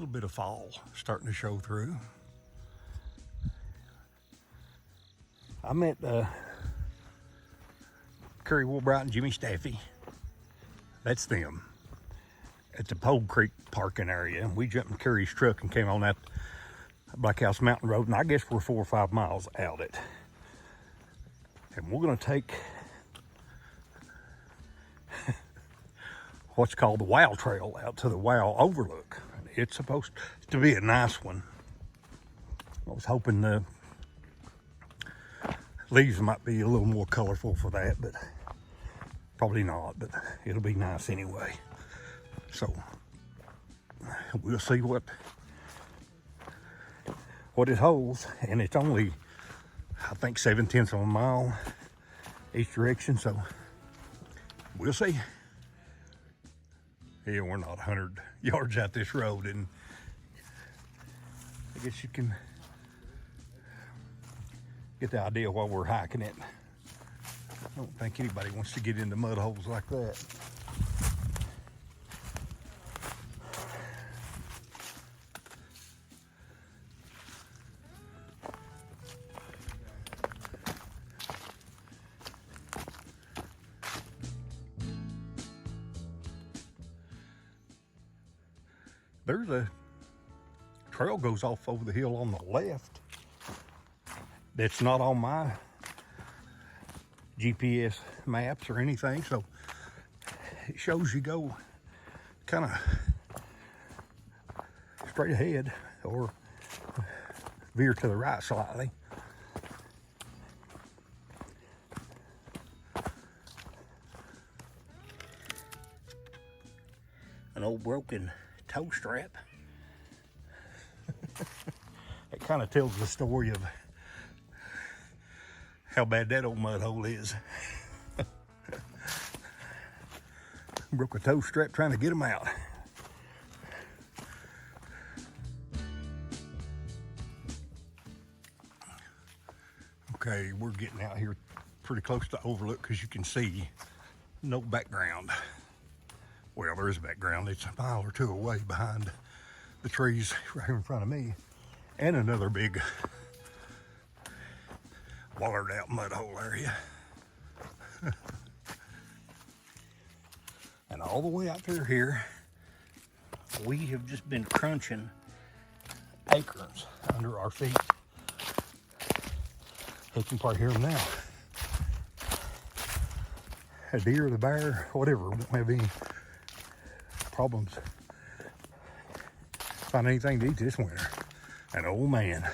little bit of fall starting to show through. I met Kerry Woolbright and Jimmy Staffey. That's them. At the Pogue Creek parking area. We jumped in Kerry's truck and came on that Blackhouse Mountain Road, and I guess we're 4 or 5 miles out it. And we're gonna take what's called the WOW Trail out to the WOW Overlook. It's supposed to be a nice one. I was hoping the leaves might be a little more colorful for that, but probably not, but it'll be nice anyway. So we'll see what it holds, and it's only, I think, 7/10 of a mile each direction, so we'll see. Yeah, we're not 100 yards out this road, and I guess you can get the idea while we're hiking it. I don't think anybody wants to get into mud holes like that. There's a trail goes off over the hill on the left. That's not on my GPS maps or anything, so it shows you go kind of straight ahead or veer to the right slightly. An old broken toe strap. It kind of tells the story of how bad that old mud hole is. Broke a toe strap trying to get them out. Okay, we're getting out here pretty close to Overlook because you can see no background. Well, there is a background. It's a mile or two away behind the trees right here in front of me, and another big wallered out mud hole area. And all the way out through here, we have just been crunching acorns under our feet. You can probably hear them now. A deer, the bear, whatever, won't have any problems find anything to eat this winter. And oh man,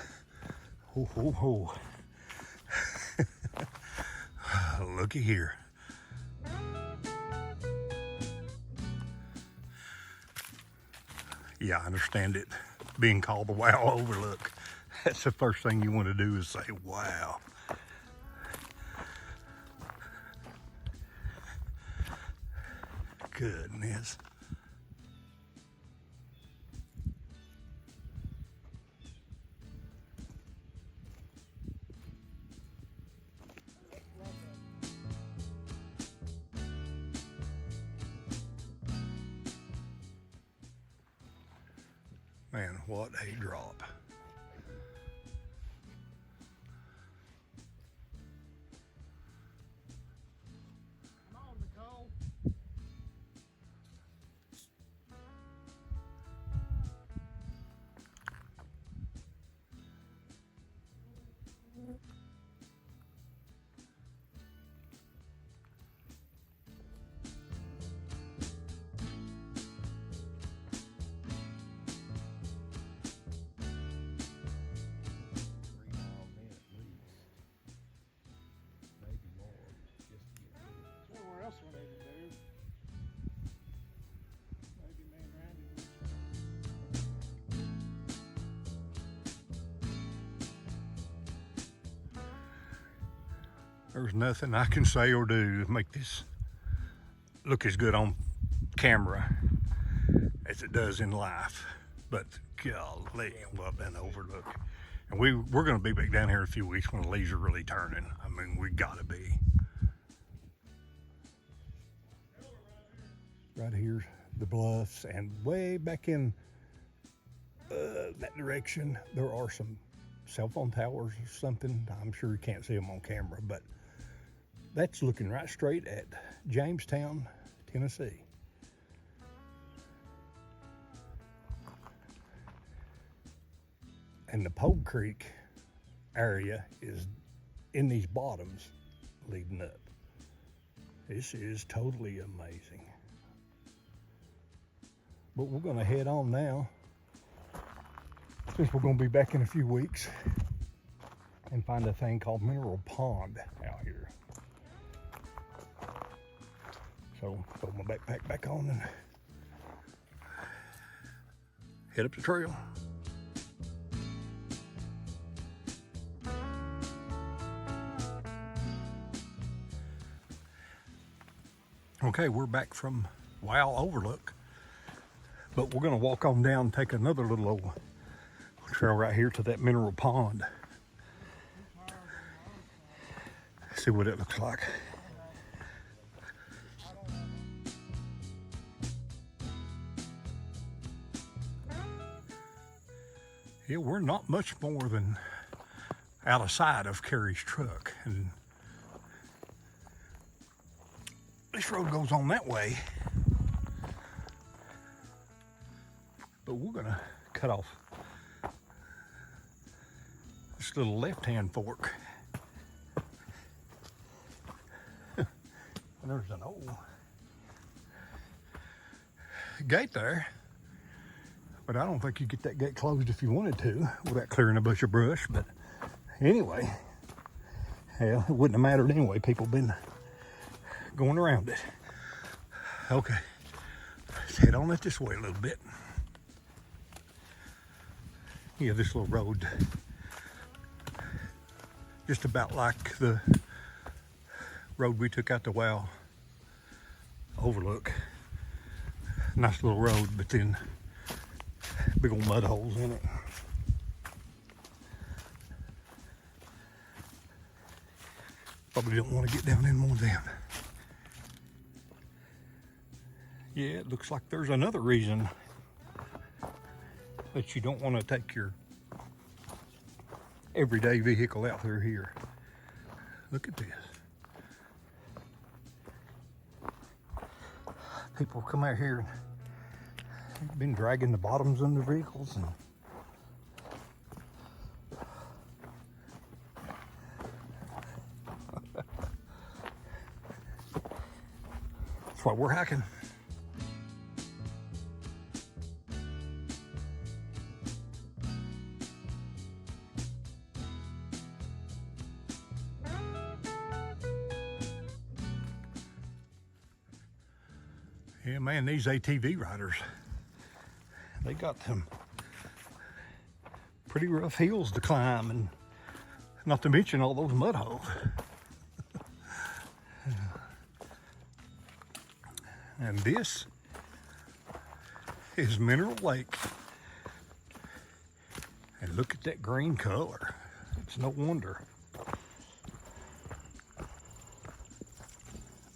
looky here. Yeah, I understand it being called the WOW Overlook. That's the first thing you want to do is say, wow. Goodness. Man, what a drop. There's nothing I can say or do to make this look as good on camera as it does in life. But golly, what an overlook. And we're going to be back down here in a few weeks when the leaves are really turning. I mean, we got to be. Right here's the bluffs, and way back in that direction, there are some cell phone towers or something. I'm sure you can't see them on camera, but that's looking right straight at Jamestown, Tennessee. And the Pogue Creek area is in these bottoms leading up. This is totally amazing. But we're gonna head on now, since we're gonna be back in a few weeks, and find a thing called Mineral Pond out here. So throw my backpack back on and head up the trail. Okay, we're back from WOW Overlook, but we're gonna walk on down and take another little old trail right here to that mineral pond. See what it looks like. Yeah, we're not much more than out of sight of Kerry's truck, and this road goes on that way, but we're gonna cut off this little left-hand fork. And there's an old gate there, but I don't think you get that gate closed if you wanted to without clearing a bush of brush. But anyway, hell, it wouldn't have mattered anyway. People been going around it. Okay, let's head on it this way a little bit. Yeah, this little road, just about like the road we took out to WOW Overlook. Nice little road, but then big old mud holes in it. Probably don't want to get down in one of them. Yeah, it looks like there's another reason that you don't want to take your everyday vehicle out through here. Look at this. People come out here and been dragging the bottoms of their vehicles, and that's why we're hiking. Yeah, man, these ATV riders, they got some pretty rough hills to climb, and not to mention all those mud holes. And this is Mineral Lake. And look at that green color. It's no wonder.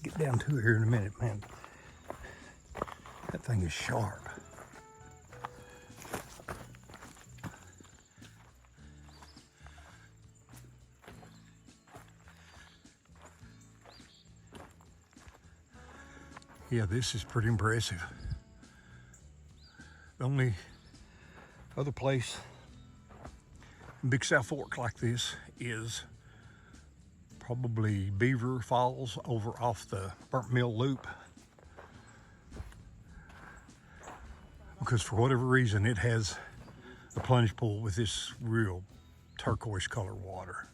Get down to it here in a minute, man. That thing is sharp. Yeah, this is pretty impressive. The only other place in Big South Fork like this is probably Beaver Falls over off the Burnt Mill Loop. Because for whatever reason, it has a plunge pool with this real turquoise color water.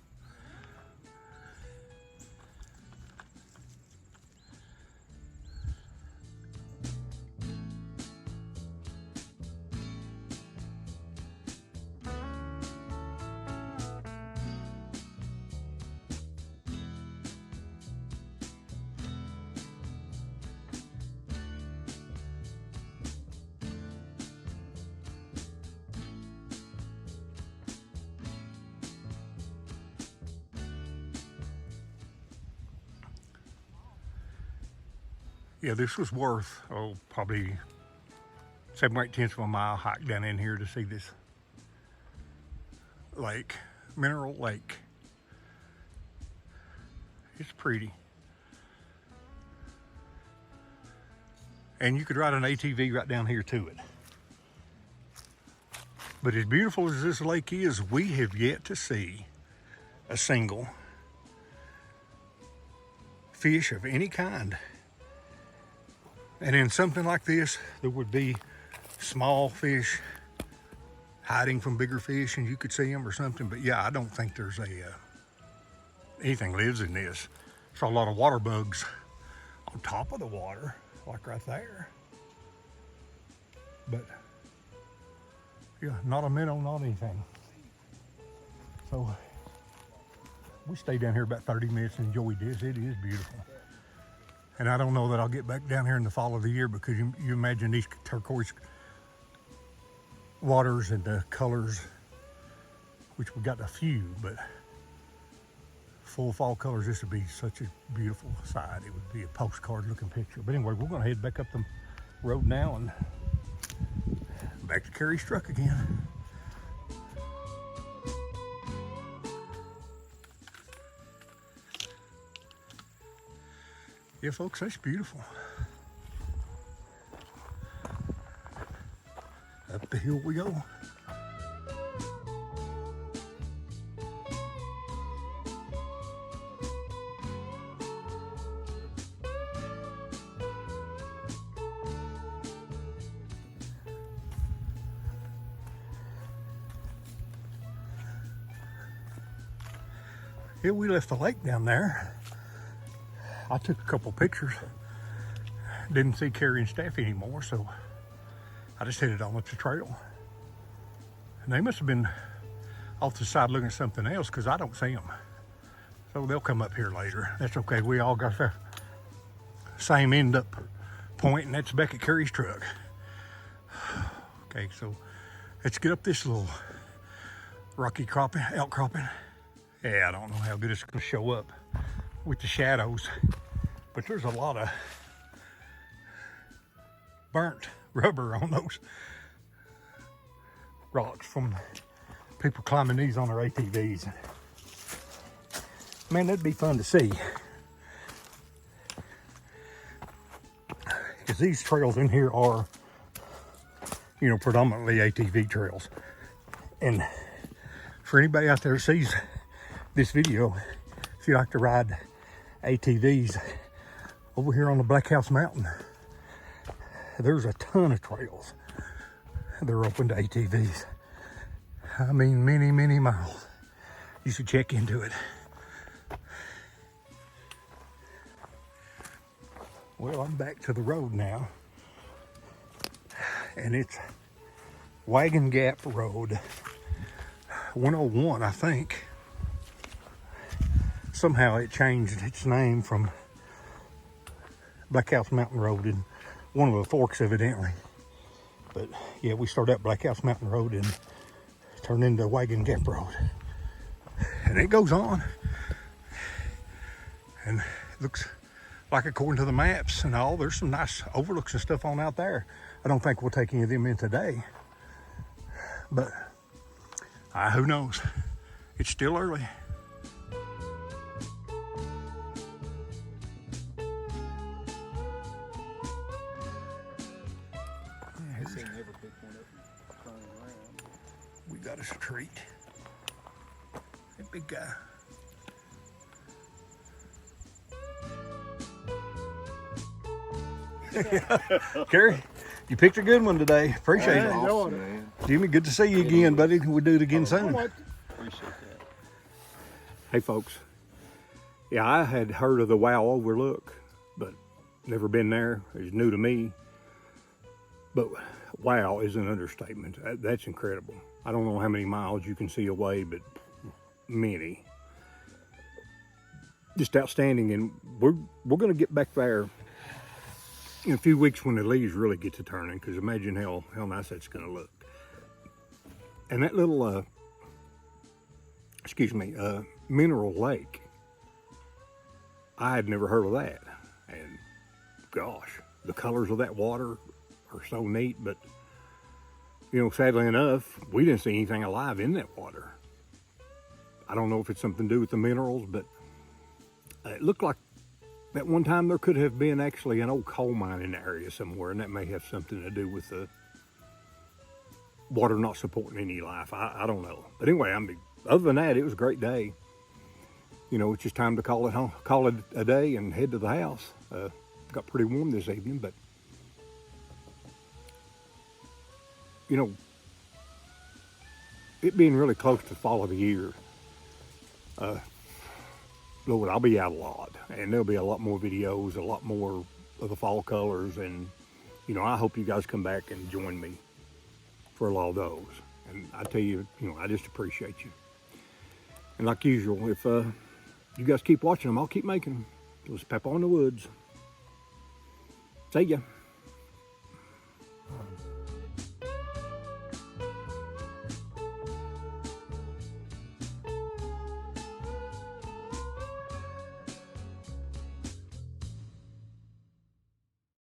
Yeah, this was worth, probably 7 or 8/10 of a mile hike down in here to see this lake, mineral lake. It's pretty. And you could ride an ATV right down here to it. But as beautiful as this lake is, we have yet to see a single fish of any kind. And in something like this, there would be small fish hiding from bigger fish and you could see them or something. But yeah, I don't think there's anything lives in this. Saw a lot of water bugs on top of the water, like right there. But yeah, not a minnow, not anything. So we stayed down here about 30 minutes and enjoyed this. It is beautiful. And I don't know that I'll get back down here in the fall of the year, because you imagine these turquoise waters and the colors, which we got a few, but full fall colors, this would be such a beautiful sight. It would be a postcard looking picture. But anyway, we're gonna head back up the road now and back to Kerry's truck again. Yeah, folks, that's beautiful. Up the hill we go. Yeah, we left the lake down there. I took a couple pictures. Didn't see Kerry and Staffey anymore, so I just headed on up the trail. And they must have been off the side looking at something else, because I don't see them. So they'll come up here later. That's okay. We all got the same end up point, and that's back at Kerry's truck. Okay, so let's get up this little rocky outcropping. Yeah, I don't know how good it's gonna show up with the shadows, but there's a lot of burnt rubber on those rocks from people climbing these on their ATVs. Man, that'd be fun to see, because these trails in here are, you know, predominantly ATV trails. And for anybody out there who sees this video, if you like to ride ATVs over here on the Blackhouse Mountain, there's a ton of trails that are open to ATVs. I mean, many, many miles. You should check into it. Well, I'm back to the road now, and it's Wagon Gap Road 101, I think. Somehow it changed its name from Blackhouse Mountain Road in one of the forks, evidently. But yeah, we started at Blackhouse Mountain Road and turned into Wagon Gap Road. And it goes on. And it looks like, according to the maps and all, there's some nice overlooks and stuff on out there. I don't think we'll take any of them in today. But who knows? It's still early. We got us a treat. That big guy. Kerry, you picked a good one today. Appreciate it. Awesome, man. Jimmy, good to see you again, buddy. We'll do it again soon. Appreciate that. Hey, folks. Yeah, I had heard of the WOW Overlook, but never been there. It's new to me. But wow is an understatement. That's incredible. I don't know how many miles you can see away, but many. Just outstanding. And we're going to get back there in a few weeks when the leaves really get to turning, because imagine how nice that's going to look. And that little, mineral lake, I had never heard of that. And gosh, the colors of that water are so neat. But You know, sadly enough, we didn't see anything alive in that water. I don't know if it's something to do with the minerals, but it looked like that one time there could have been actually an old coal mine in the area somewhere, and that may have something to do with the water not supporting any life. I don't know. But anyway, I mean, other than that, it was a great day. You know, it's just time to call it home, call it a day and head to the house. Got pretty warm this evening, but you know, it being really close to the fall of the year, Lord, I'll be out a lot, and there'll be a lot more videos, a lot more of the fall colors, and you know, I hope you guys come back and join me for a lot of those. And I tell you, you know, I just appreciate you. And like usual, if you guys keep watching them, I'll keep making them. Let's pep on the woods. See ya.